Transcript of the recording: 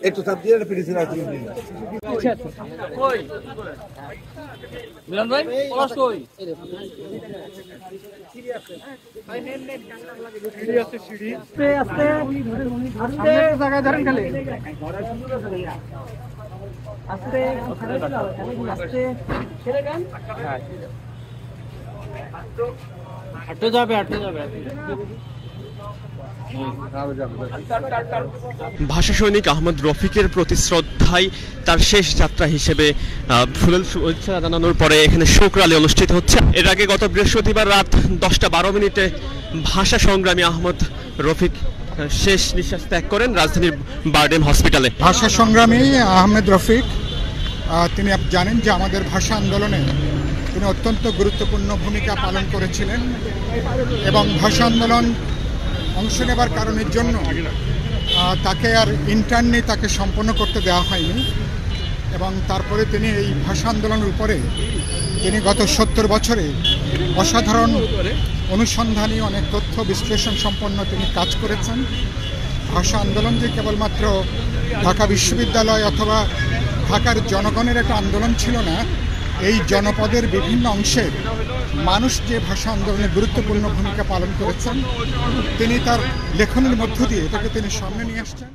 একটু চাপ দিয়ে পিটিশন আছে মিলন ভাই পলাশ কই সিঁড়ি আছে সিঁড়ি আস্তে আস্তে আস্তে জায়গায় ধরেন খালি আস্তে আস্তে ছেড়ে দেন হাঁটতে যাবে ভাষা সৈনিক আহমদ রফিকের প্রতি শ্রদ্ধায় তার শেষ যাত্রা হিসেবে ফুলেল শুভেচ্ছা জানানোর পরে এখানে শোক র্যালি অনুষ্ঠিত হচ্ছে। এর আগে গত বৃহস্পতিবার রাত 10:12 ভাষা সংগ্রামী আহমদ রফিক শেষ নিঃশ্বাস ত্যাগ করেন রাজধানীর বারডেম হসপিটালে। ভাষা সংগ্রামী আহমেদ রফিক তিনি জানেন যে আমাদের ভাষা আন্দোলনে তিনি অত্যন্ত গুরুত্বপূর্ণ ভূমিকা পালন করেছিলেন এবং ভাষা আন্দোলন অংশ নেবার কারণের জন্য তাকে আর ইন্টার্নি তাকে সম্পন্ন করতে দেওয়া হয়নি এবং তারপরে তিনি এই ভাষা আন্দোলনের উপরে তিনি গত 70 বছরে অসাধারণ অনুসন্ধানী অনেক তথ্য বিশ্লেষণ সম্পন্ন তিনি কাজ করেছেন। ভাষা আন্দোলন যে কেবলমাত্র ঢাকা বিশ্ববিদ্যালয় অথবা ঢাকার জনগণের একটা আন্দোলন ছিল না, এই জনপদের বিভিন্ন অংশের মানুষ যে ভাষা আন্দোলনে গুরুত্বপূর্ণ ভূমিকা পালন করেছেন তিনি তার লেখনের মধ্য দিয়ে এটাকে তিনি সামনে নিয়ে আসছেন।